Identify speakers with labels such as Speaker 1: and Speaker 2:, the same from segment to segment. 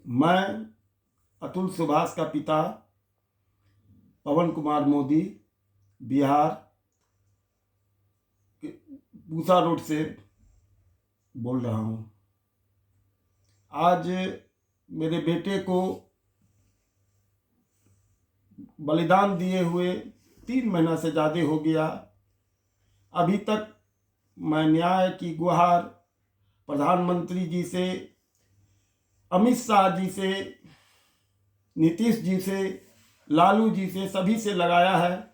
Speaker 1: मैं अतुल सुभाष का पिता पवन कुमार मोदी बिहार पूसा रोड से बोल रहा हूँ। आज मेरे बेटे को बलिदान दिए हुए 3 महीना से ज़्यादा हो गया। अभी तक मैं न्याय की गुहार प्रधानमंत्री जी से, अमित शाह जी से, नीतीश जी से, लालू जी से, सभी से लगाया है,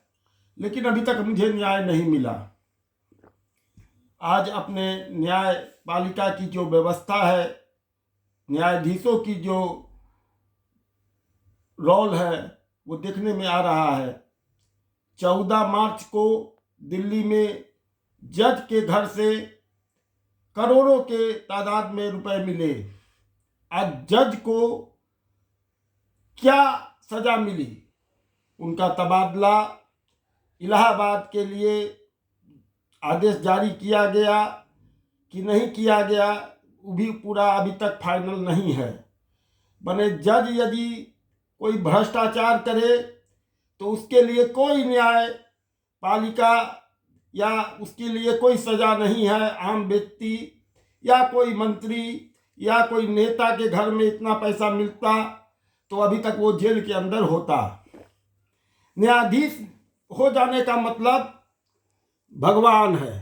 Speaker 1: लेकिन अभी तक मुझे न्याय नहीं मिला। आज अपने न्यायपालिका की जो व्यवस्था है, न्यायाधीशों की जो रोल है, वो देखने में आ रहा है। 14 मार्च को दिल्ली में जज के घर से करोड़ों के तादाद में रुपए मिले। आज जज को क्या सजा मिली? उनका तबादला इलाहाबाद के लिए आदेश जारी किया गया कि नहीं किया गया, वो भी पूरा अभी तक फाइनल नहीं है। बने जज यदि कोई भ्रष्टाचार करे तो उसके लिए कोई न्यायपालिका या उसके लिए कोई सजा नहीं है। आम व्यक्ति या कोई मंत्री या कोई नेता के घर में इतना पैसा मिलता तो अभी तक वो जेल के अंदर होता। न्यायाधीश हो जाने का मतलब भगवान है।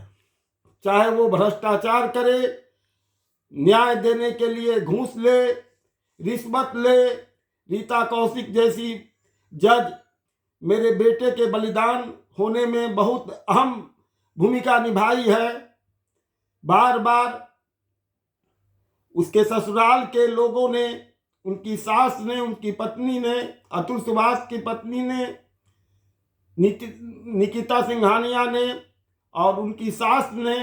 Speaker 1: चाहे वो भ्रष्टाचार करे, न्याय देने के लिए घूस ले, रिश्वत ले। रीता कौशिक जैसी जज मेरे बेटे के बलिदान होने में बहुत अहम भूमिका निभाई है। बार बार उसके ससुराल के लोगों ने, उनकी सास ने, उनकी पत्नी ने, अतुल सुभाष की पत्नी ने, निकिता सिंघानिया ने और उनकी सास ने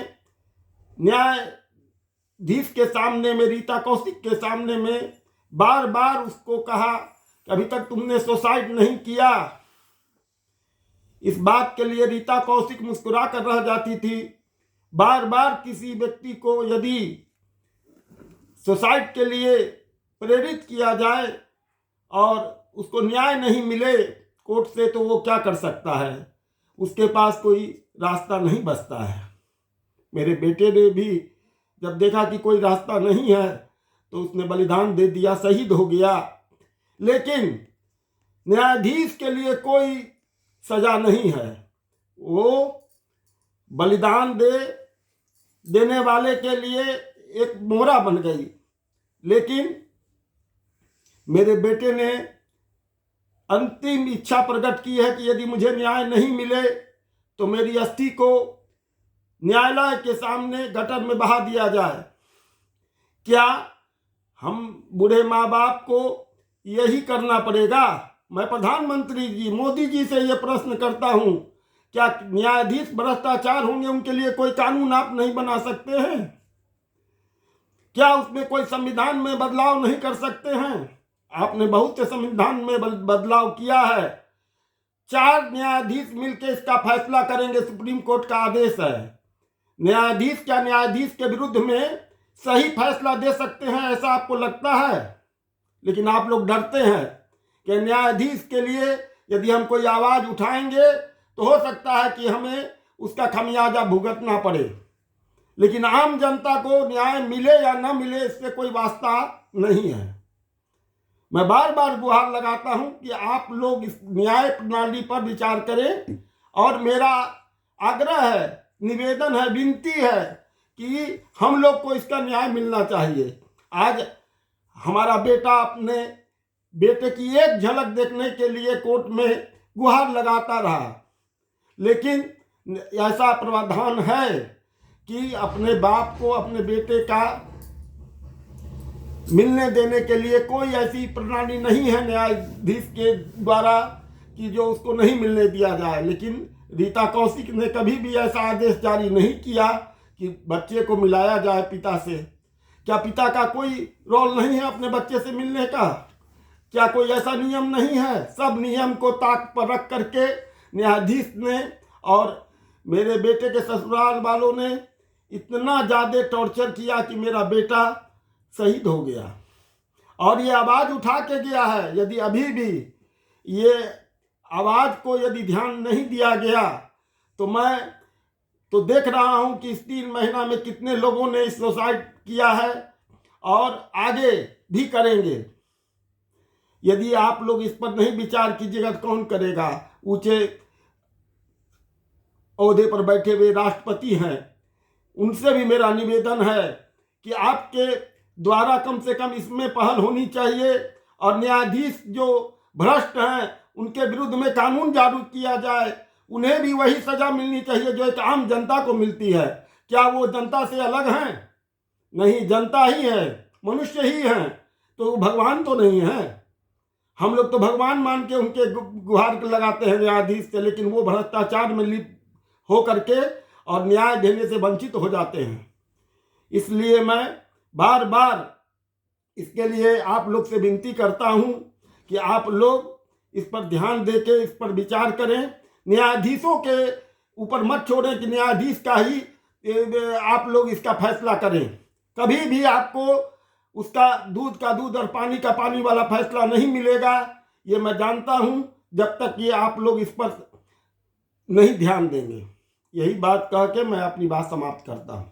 Speaker 1: न्यायाधीश के सामने में, रीता कौशिक के सामने में बार बार उसको कहा कि अभी तक तुमने सुसाइड नहीं किया। इस बात के लिए रीता कौशिक मुस्कुरा कर रह जाती थी। बार बार किसी व्यक्ति को यदि सुसाइड के लिए प्रेरित किया जाए और उसको न्याय नहीं मिले कोर्ट से, तो वो क्या कर सकता है? उसके पास कोई रास्ता नहीं बचता है। मेरे बेटे ने भी जब देखा कि कोई रास्ता नहीं है तो उसने बलिदान दे दिया, शहीद हो गया। लेकिन न्यायाधीश के लिए कोई सजा नहीं है। वो बलिदान देने वाले के लिए एक मोहरा बन गई। लेकिन मेरे बेटे ने अंतिम इच्छा प्रकट की है कि यदि मुझे न्याय नहीं मिले तो मेरी अस्थि को न्यायालय के सामने गटर में बहा दिया जाए। क्या हम बूढ़े माँ बाप को यही करना पड़ेगा? मैं प्रधानमंत्री जी मोदी जी से यह प्रश्न करता हूं, क्या न्यायाधीश भ्रष्टाचार होंगे उनके लिए कोई कानून आप नहीं बना सकते हैं? क्या उसमें कोई संविधान में बदलाव नहीं कर सकते हैं? आपने बहुत से संविधान में बदलाव किया है। 4 न्यायाधीश मिलकर इसका फैसला करेंगे, सुप्रीम कोर्ट का आदेश है। न्यायाधीश क्या न्यायाधीश के विरुद्ध में सही फैसला दे सकते हैं, ऐसा आपको लगता है? लेकिन आप लोग डरते हैं कि न्यायाधीश के लिए यदि हम कोई आवाज उठाएंगे तो हो सकता है कि हमें उसका खमियाजा भुगतना पड़े। लेकिन आम जनता को न्याय मिले या न मिले इससे कोई वास्ता नहीं है। मैं बार बार गुहार लगाता हूं कि आप लोग इस न्याय प्रणाली पर विचार करें और मेरा आग्रह है, निवेदन है, विनती है कि हम लोग को इसका न्याय मिलना चाहिए। आज हमारा बेटा अपने बेटे की एक झलक देखने के लिए कोर्ट में गुहार लगाता रहा, लेकिन ऐसा प्रावधान है कि अपने बाप को अपने बेटे का मिलने देने के लिए कोई ऐसी प्रणाली नहीं है न्यायाधीश के द्वारा कि जो उसको नहीं मिलने दिया जाए। लेकिन रीता कौशिक ने कभी भी ऐसा आदेश जारी नहीं किया कि बच्चे को मिलाया जाए पिता से। क्या पिता का कोई रोल नहीं है अपने बच्चे से मिलने का? क्या कोई ऐसा नियम नहीं है? सब नियम को ताक पर रख करके न्यायाधीश ने और मेरे बेटे के ससुराल वालों ने इतना ज़्यादा टॉर्चर किया कि मेरा बेटा शहीद हो गया। और ये आवाज़ उठा के गया है। यदि अभी भी ये आवाज़ को यदि ध्यान नहीं दिया गया तो मैं तो देख रहा हूं कि इस 3 महीना में कितने लोगों ने इस सुसाइड किया है और आगे भी करेंगे। यदि आप लोग इस पर नहीं विचार कीजिएगा तो कौन करेगा। ऊंचे ओहदे पर बैठे हुए राष्ट्रपति हैं, उनसे भी मेरा निवेदन है कि आपके द्वारा कम से कम इसमें पहल होनी चाहिए और न्यायाधीश जो भ्रष्ट हैं उनके विरुद्ध में कानून जारी किया जाए। उन्हें भी वही सजा मिलनी चाहिए जो एक आम जनता को मिलती है। क्या वो जनता से अलग हैं? नहीं, जनता ही है, मनुष्य ही हैं, तो वो भगवान तो नहीं है। हम लोग तो भगवान मान के उनके गुहार लगाते हैं न्यायाधीश से, लेकिन वो भ्रष्टाचार में लिप्त हो करके और न्याय देने से वंचित हो जाते हैं। इसलिए मैं बार बार इसके लिए आप लोग से विनती करता हूं कि आप लोग इस पर ध्यान देके इस पर विचार करें। न्यायाधीशों के ऊपर मत छोड़ें कि न्यायाधीश का ही आप लोग इसका फैसला करें। कभी भी आपको उसका दूध का दूध और पानी का पानी वाला फैसला नहीं मिलेगा, ये मैं जानता हूं, जब तक ये आप लोग इस पर नहीं ध्यान देंगे। यही बात कह के मैं अपनी बात समाप्त करता हूं।